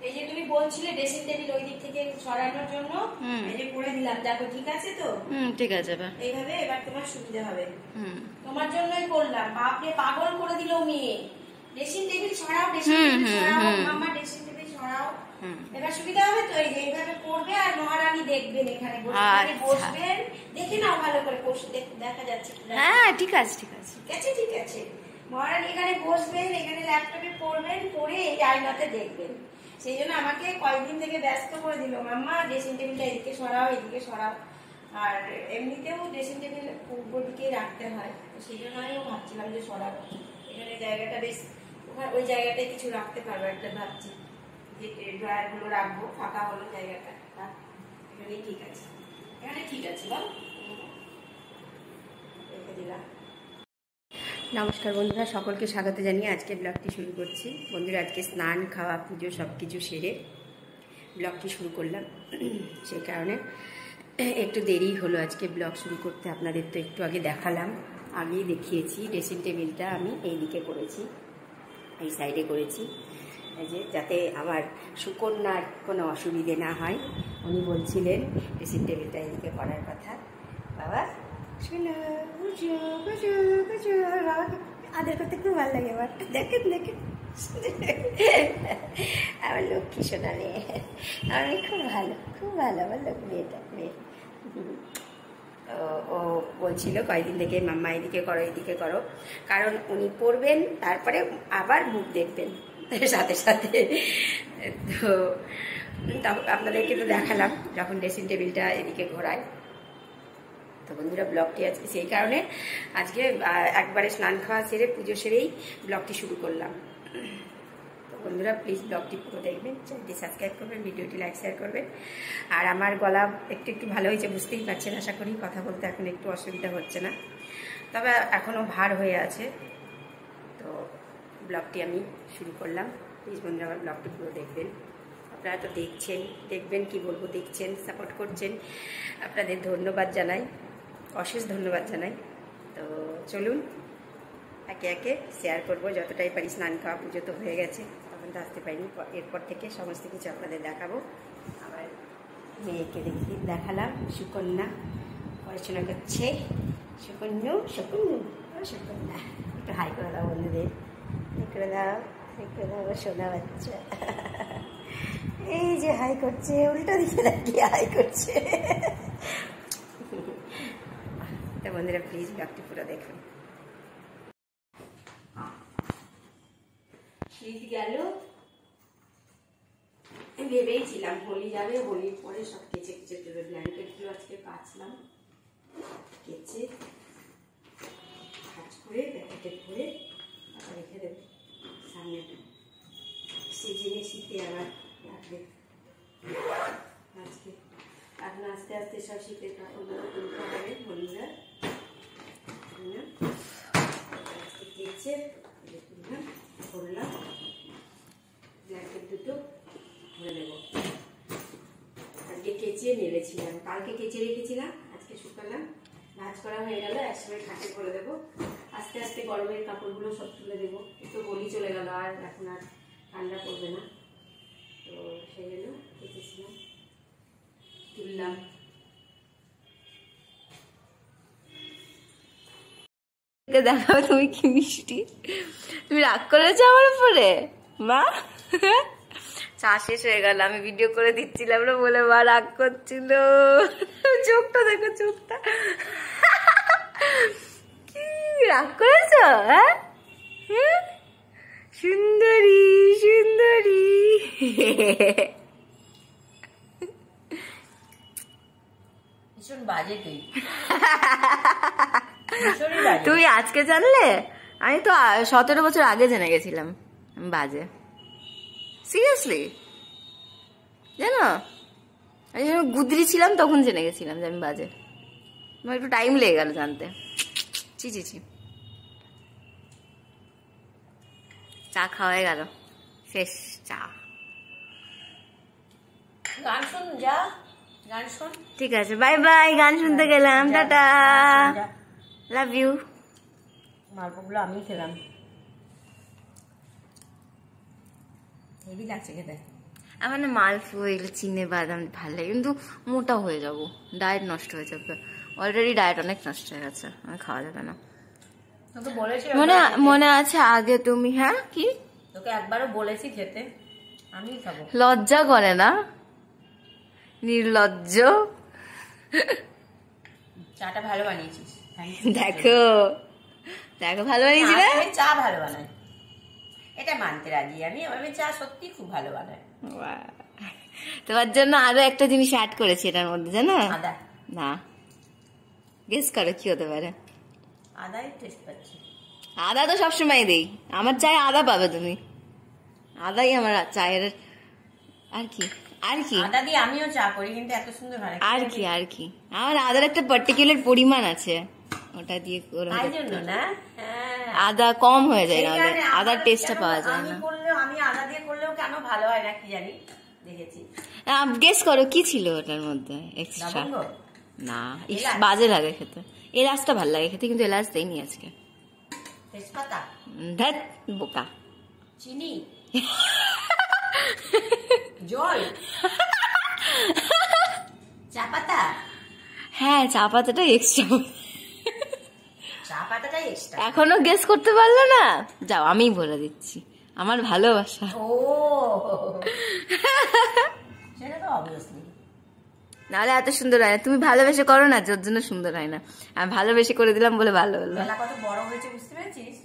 এই যে তুমি বলছিলে ড্রেসিং টেবিল ওই দিক থেকে সরানোর জন্য, এই যে করে দিলাম, দেখো ঠিক আছে তো? ঠিক আছে। এইভাবে এবার তোমার সুবিধা হবে। তোমার জন্যই করলাম। বাপরে পাগল করে দিল মেয়ে। ড্রেসিং টেবিল সরাও, ড্রেসিং টেবিল সরাও, মাম্মা ড্রেসিং টেবিল সরাও। এবার সুবিধা হবে তো? এই যে এইভাবে করবে আর মহারানী দেখবেন, এখানে বসবেন। দেখে নাও ভালো করে, দেখা যাচ্ছে? হ্যাঁ ঠিক আছে ঠিক আছে ঠিক আছে ঠিক আছে। মহারানী এখানে বসবেন, এখানে ল্যাপটপে পড়বেন, পড়ে এই আয়নাতে দেখবেন। সেই জন্য আমাকে কয়েকদিন থেকে ব্যস্ত করে দিল, মাম্মা ড্রেসিং টেবিলটা এদিকে সরাও, এদিকে সরাও। আর এমনিতেও ড্রেসিং টেবিল পূর্ব দিকে রাখতে হয়, সেই জন্য আমিও ভাবছিলাম যে সরাবো। এখানে জায়গাটা বেশ, ওই জায়গাটায় কিছু রাখতে পারবো একটা, ভাবছি যে ড্রয়ার গুলো রাখবো, ফাঁকা হলো জায়গাটা। এখানেই ঠিক আছে, এখানে ঠিক আছে। বল, রেখে দিলাম। নমস্কার বন্ধুরা, সকলকে স্বাগত জানিয়ে আজকে ব্লগটি শুরু করছি। বন্ধুরা আজকে স্নান, খাওয়া, পুজো সব কিছু সেরে ব্লগটি শুরু করলাম। সেই কারণে একটু দেরি হলো আজকে ব্লগ শুরু করতে। আপনাদের তো একটু আগে দেখালাম, আগেই দেখিয়েছি। ড্রেসিং টেবিলটা আমি এই দিকে করেছি, এই সাইডে করেছি, এই যে যাতে আমার সুকন্যার কোনো অসুবিধে না হয়। উনি বলছিলেন ড্রেসিং টেবিলটা এইদিকে করার কথা। বাবা শোনো, বুঝো বুঝো বুঝো, বাবাকে আদর করতে খুব ভালো লাগে আমার। দেখেন দেখেন আমার লক্ষ্মী সোনা মেয়ে, আমি খুব ভালো আমার লক্ষ্মী মেয়েটা মেয়ে। ও বলছিল কয়েকদিন থেকে মাম্মা এদিকে করো এদিকে করো, কারণ উনি পড়বেন তারপরে আবার মুখ দেখবেন সাথে সাথে। তো আপনাদেরকে তো দেখালাম যখন ড্রেসিং টেবিলটা এদিকে ঘোরায়। তো বন্ধুরা ব্লগটি আজকে সেই কারণে আজকে একবারে স্নান খাওয়া সেরে পুজো সেরেই ব্লগটি শুরু করলাম। তো বন্ধুরা প্লিজ ব্লগটি পুরো দেখবেন, চ্যানেলটি সাবস্ক্রাইব করবেন, ভিডিওটি লাইক শেয়ার করবেন। আর আমার গলা একটু ভালো হয়েছে, বুঝতেই পারছেন। আশা করি কথা বলতে এখন একটু অসুবিধা হচ্ছে না, তবে এখনও ভার হয়ে আছে। তো ব্লগটি আমি শুরু করলাম। প্লিজ বন্ধুরা আমার ব্লগটি পুরো দেখবেন। আপনারা তো দেখবেন কি বলবো, দেখছেন, সাপোর্ট করছেন, আপনাদের ধন্যবাদ জানাই, অশেষ ধন্যবাদ জানাই। তো চলুন একে একে শেয়ার করবো যতটাই পারি। স্নান খাওয়া, পুজো তো হয়ে গেছে, তখন তো আসতে পারিনি। এরপর থেকে সমস্ত কিছু আপনাদের দেখাবো। আবার মেয়েকে দেখালাম, সুকন্যা পড়াশোনা করছে। সুকন্যা একটু হাই করে দাও বন্ধুদের, করে দাও সোনা বাচ্চা। এই যে হাই করছে, উল্টো দিকে দাঁড়িয়ে হাই করছে। তো বন্ধুরা প্লিজ ব্লগটি পুরো দেখুন। শীত গেল, ভেবেইছিলাম হোলি যাবে, হোলির পরে সব কেচে দেবে। ব্ল্যাঙ্কেটগুলো আজকে কাচলাম, কেচে কাজ করে প্যাকেটে করে রেখে দেবো সামনে। সিজনে শীতে আবার রাখবে আজকে। এখন আস্তে আস্তে সব শীতের কাপড়গুলো তুলতে হবে বন্ধুরা। আজকে কেচে তুললাম, করলাম, ব্ল্যাঙ্কেট দুটো ধরে দেবো। আজকে কেচে নেড়েছিলাম, কালকে কেচে রেখেছিলাম, আজকে শুকালাম, ভাঁজ করা হয়ে গেল, একসময় খাটে করে দেবো। আস্তে আস্তে গরমের কাপড়গুলো সব তুলে দেবো। একটু হোলি চলে গেল, আর এখন আর ঠান্ডা পড়বে না, তো সেই জন্য কেচেছিলাম, তুললাম। দেখাও তুমি কি মিষ্টি, তুমি রাগ করেছো আমার উপরে মা? চা শেষ হয়ে গেল, আমি ভিডিও করে দিচ্ছিলাম না বলে মা রাগ করছিল। চোখটা দেখো, চোখটা কি রাগ করেছো? হ্যাঁ সুন্দরী সুন্দরী। ভীষণ বাজে তুই আজকে জানলে? আমি তো 17 বছর আগে জেনে গেছিলাম আমি বাজে। সিরিয়াসলি জানো, আমি যখন গুদরি ছিলাম তখন জেনে গেছিলাম যে আমি বাজে। আমার একটু টাইম লেগে গেল জানতে। চি চি চি। চা খাওয়া হয়ে গেল, শেষ চা। গান শুন, যা গান শুন। ঠিক আছে, বাই বাই। গান শুনতে গেলাম, টাটা, লাভ ইউ। মালপোগুলো আমি খেলাম, হেভি লাগছে খেতে। আমার না মালপোয়া এগুলো চিনে বাদাম ভালো লাগে, কিন্তু মোটা হয়ে যাবো, ডায়েট নষ্ট হয়ে যাবে। অলরেডি ডায়েট অনেক নষ্ট হয়ে গেছে, আমি খাওয়া যাবে না। তোকে বলেছি মনে আছে আগে তুমি, হ্যাঁ কি তোকে একবারও বলেছি খেতে, আমি খাবো। লজ্জা করে না, নির্লজ্জ। চাটা ভালো বানিয়েছিস। দেখো দেখো ভালো বানিয়েছি না? আমি চা ভালো বানাই, এটা মানতে রাজি আমি। আমি চা সত্যি খুব ভালো বানাই। তোমার জন্য আরো একটা জিনিস অ্যাড করেছি এটার মধ্যে, জানো? আদা। না, গেস করো কি হতে পারে। আদাই টেস্ট পাচ্ছি। আদা তো সবসময় দেই, আমার চায়ে আদা পাবে তুমি, আদাই আমার চায়ের। আর কি আর কি আদা দিয়ে আমিও চা করি, কিন্তু এত সুন্দর হয় না। আর কি আর কি, আমার আদার একটা পার্টিকুলার পরিমাণ আছে, ওটা দিয়ে তাই জন্য না, হ্যাঁ আদা কম হয়ে যায় না, আদার টেস্টটা পাওয়া যায় না। আমি আদা দিয়ে করলেও কেন ভালো হয় না কি জানি, দেখেছি। গেস করো কি ছিল ওটার মধ্যে এক্সট্রা? না, বাজে লাগে খেতে। এলাচটা ভালো লাগে খেতে, কিন্তু এলাচ দেয়নি আজকে। তেজপাতা, ধ্যাৎ বোকা। চিনি, জল, চা পাতা। হ্যাঁ, চা পাতাটা এক্সট্রা। চা পাতাটাই এক্সট্রা। এখনো গেস করতে পারলো না? যাও, আমিই বলে দিচ্ছি, আমার ভালোবাসা। ও সেটা তো অবভিয়াসলি। নাহলে এত সুন্দর হয় না। তুমি ভালোবেসে করো না, যার জন্য সুন্দর হয় না। আমি ভালোবেসে করে দিলাম বলে ভালো হলো। বেলা কত বড় হয়েছে বুঝতে পেরেছিস?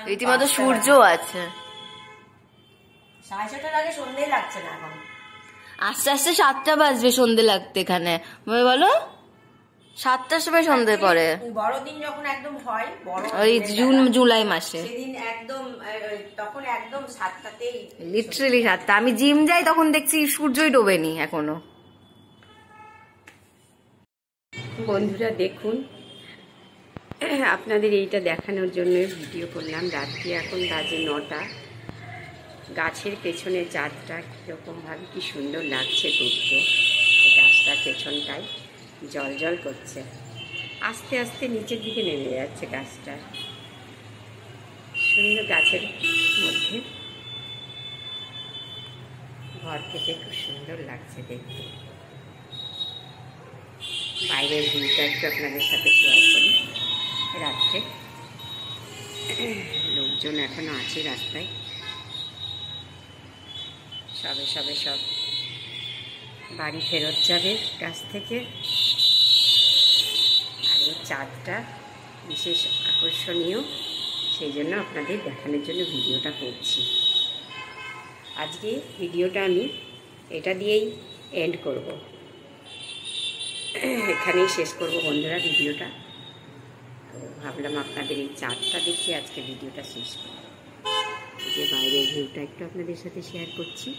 রীতিমতো সূর্য আছে। 6:30টার আগে সন্ধ্যেই লাগছে না এখন। আস্তে আস্তে 7টা বাজবে সন্ধ্যে লাগতে এখানে, বলো 7টার সময় সন্ধ্যে পরে। বড়দিন যখন একদম হয়, ওই জুন জুলাই মাসে, সেদিন একদম তখন একদম 7টাতেই, লিটারেলি 7টা। আমি জিম যাই তখন দেখছি সূর্যই ডোবেনি এখনো। বন্ধুরা দেখুন, আপনাদের এইটা দেখানোর জন্য ভিডিও করলাম। রাত্রি এখন বাজে 9টা। গাছের পেছনে চাঁদটা কীরকমভাবে কি সুন্দর লাগছে ঘুরতে। গাছটার পেছনটায় জল জল করছে, আস্তে আস্তে নিচের দিকে নেমে যাচ্ছে গাছটা। সুন্দর গাছের মধ্যে ঘর থেকে খুব সুন্দর লাগছে দেখতে। বাইরের ভিউটা একটু আপনাদের সাথে শেয়ার করি। রাত্রে লোকজন এখনো আছে রাস্তায়, সবে সবে সব বাড়ি ফেরত যাবে কাছ থেকে। আর এই চাঁদটা বিশেষ আকর্ষণীয়, সেই জন্য আপনাদের দেখানোর জন্য ভিডিওটা করছি। আজকে ভিডিওটা আমি এটা দিয়েই এন্ড করব, এখানেই শেষ করব বন্ধুরা ভিডিওটা। তো ভাবলাম আপনাদের এই চাঁদটা দেখে আজকে ভিডিওটা শেষ করব। যে বাইরের ভিউটা একটু আপনাদের সাথে শেয়ার করছি।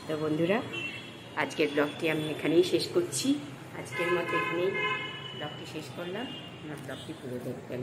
তো বন্ধুরা, আজকের ব্লগটি আমি এখানেই শেষ করছি। আজকের মতো এখানেই ব্লগটি শেষ করলাম। আমার ব্লগটি পুরো দেখবেন।